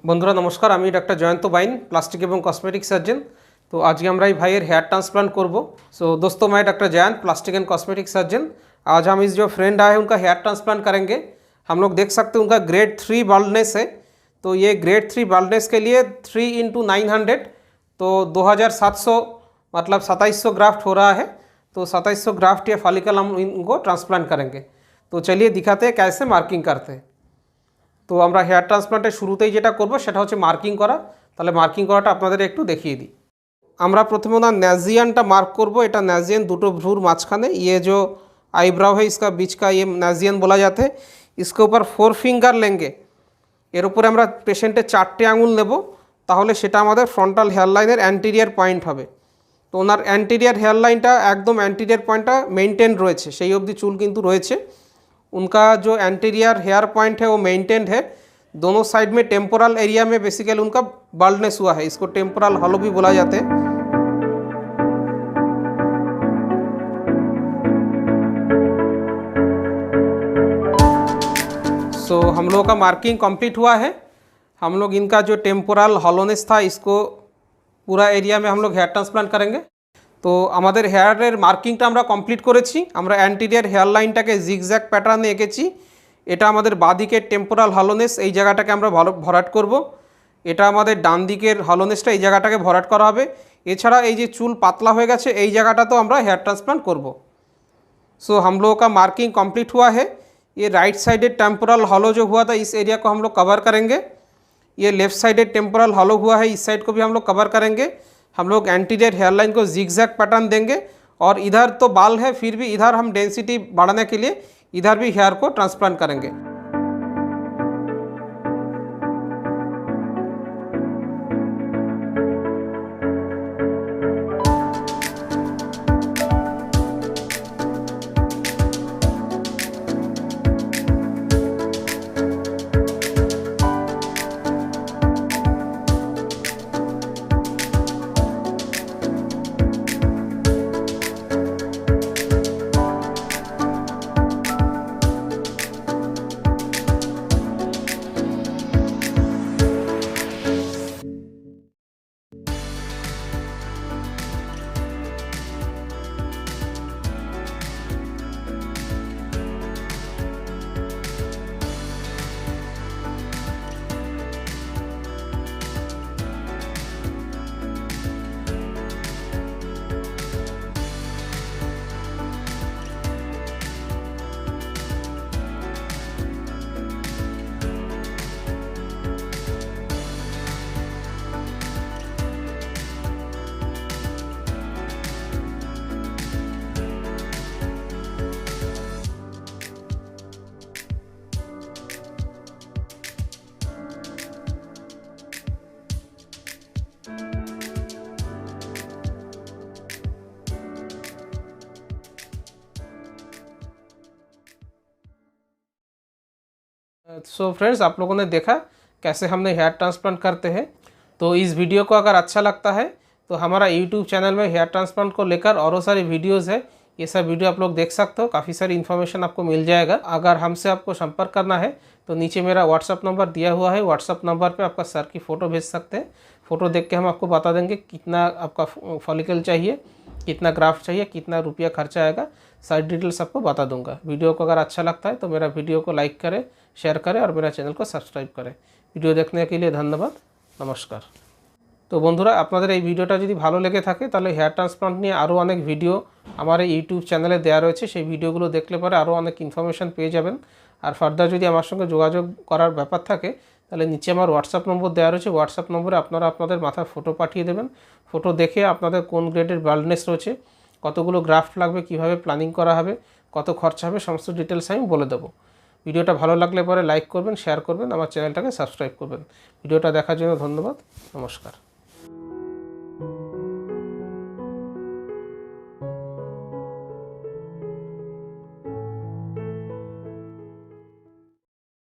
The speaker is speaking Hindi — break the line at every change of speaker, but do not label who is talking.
বন্ধুরা নমস্কার, আমি ডাক্তার জয়ন্ত বাইন, प्लास्टिक एवं कॉस्मेटिक सर्जन। तो आज हम भाई हेयर ट्रांसप्लांट करब। सो दोस्तों, मैं doctor Jayant, plastic and cosmetic surgeon. आज हम इस जो फ्रेंड आए उनका हेयर ट्रांसप्लांट करेंगे। हम लोग देख सकते हैं उनका ग्रेड 3 बाल्डनेस है। तो ये ग्रेड 3 बाल्डनेस के लिए 3x900 तो 2700 मतलब 2700 ग्राफ्ट हो रहा है। तो 2700 ग्राफ्ट या फॉलिकल हम इनको ट्रांसप्लांट करेंगे। तो चलिए दिखाते हैं कैसे मार्किंग करते हैं। तो আমরা হেয়ার ট্রান্সপ্লান্টের শুরুতেই যেটা করব সেটা হচ্ছে মার্কিং করা। তাহলে মার্কিং করাটা আপনাদের একটু দেখিয়ে দিই। আমরা প্রথমে ওনার ন্যাজিয়ানটা মার্ক করব। এটা ন্যাজিয়ান দুটো ভ্রুর মাঝখানে, ये जो आईब्राउ है इसका बीच का ये ন্যাজিয়ান बोला जाता है। इसके ऊपर 4 फिंगर लेंगे। এর উপরে আমরা পেশেন্টের 4টে আঙুল নেব, তাহলে সেটা আমাদের ফ্রন্টাল হেয়ার লাইনের অ্যান্টিরিয়ার পয়েন্ট হবে। তো ওনার অ্যান্টিরিয়ার হেয়ার লাইনটা একদম অ্যান্টিরিয়ার পয়েন্টটা মেনটেন রয়েছে, সেই অবধি চুল কিন্তু রয়েছে। उनका जो एंटीरियर हेयर पॉइंट है वो मेंटेन्ड है। दोनों साइड में टेम्पोरल एरिया में बेसिकली उनका बाल्डनेस हुआ है, इसको टेम्पोरल हॉलो भी बोला जाता है। सो हम लोगों का मार्किंग कंप्लीट हुआ है। हम लोग इनका जो टेम्पोरल हॉलोनेस था इसको पूरा एरिया में हम लोग हेयर ट्रांसप्लांट करेंगे। तो हमारे हेयर मार्किंगटा আমরা কমপ্লিট করেছি। আমরা অ্যান্টিরিয়ার হেয়ার লাইনটাকে জিগজ্যাগ প্যাটার্নে এঁকেছি। এটা আমাদের বাঁ দিকের টেম্পোরাল হলোনেস, এই জায়গাটাকে আমরা ভরাট করব। এটা আমাদের ডান দিকের হলোনেসটা, এই জায়গাটাকে ভরাট করা হবে। এছাড়া এই যে চুল পাতলা হয়ে গেছে এই জায়গাটাতেও আমরা हेयर ट्रांसप्लांट করব। सो हम लोगों का मार्किंग कंप्लीट हुआ है। ये राइट साइडेड टेम्पोरल हॉलो जो हुआ था इस एरिया को हम लोग कवर करेंगे। ये लेफ़्ट साइडेड टेम्पोरल हॉलो हुआ है, इस साइड को भी हम लोग कवर करेंगे। हम लोग एंटीरियर हेयर लाइन को जिगजैग पैटर्न देंगे और इधर तो बाल है, फिर भी इधर हम डेंसिटी बढ़ाने के लिए इधर भी हेयर को ट्रांसप्लांट करेंगे। सो फ्रेंड्स, आप लोगों ने देखा कैसे हमने हेयर ट्रांसप्लांट करते हैं। तो इस वीडियो को अगर अच्छा लगता है तो हमारा यूट्यूब चैनल में हेयर ट्रांसप्लांट को लेकर और सारी वीडियोस है, ये सब वीडियो आप लोग देख सकते हो। काफ़ी सारी इन्फॉर्मेशन आपको मिल जाएगा। अगर हमसे आपको संपर्क करना है तो नीचे मेरा व्हाट्सअप नंबर दिया हुआ है। व्हाट्सअप नंबर पे आपका सर की फ़ोटो भेज सकते हैं। फ़ोटो देख के हम आपको बता देंगे कितना आपका फॉलिकल चाहिए, कितना ग्राफ्ट चाहिए, कितना रुपया खर्चा आएगा, सारी डिटेल्स आपको बता दूंगा। वीडियो को अगर अच्छा लगता है तो मेरा वीडियो को लाइक करें, शेयर करें और मेरा चैनल को सब्सक्राइब करें। वीडियो देखने के लिए धन्यवाद, नमस्कार। तो बंधुरा আপনাদের এই ভিডিওটা যদি ভালো লেগে থাকে তাহলে হেয়ার ট্রান্সপ্লান্ট নিয়ে আরও অনেক ভিডিও আমার ইউটিউব চ্যানেলে দেওয়া রয়েছে, সেই ভিডিওগুলো দেখলে পরে আরও অনেক ইনফরমেশন পেয়ে যাবেন। আর ফার্দার যদি আমার সঙ্গে যোগাযোগ করার ব্যাপার থাকে তাহলে নিচে আমার হোয়াটসঅ্যাপ নম্বর দেওয়া রয়েছে। হোয়াটসঅ্যাপ নম্বরে আপনারা আপনাদের মাথার ফটো পাঠিয়ে দেবেন। ফটো দেখে আপনাদের কোন গ্রেডের বাল্ডনেস রয়েছে, কতগুলো গ্রাফট লাগবে, কিভাবে প্ল্যানিং করা হবে, কত খরচা হবে, সমস্ত ডিটেলস আমি বলে দেবো। ভিডিওটা ভালো লাগলে পরে লাইক করবেন, শেয়ার করবেন, আমার চ্যানেলটাকে সাবস্ক্রাইব করবেন। ভিডিওটা দেখার জন্য ধন্যবাদ, নমস্কার।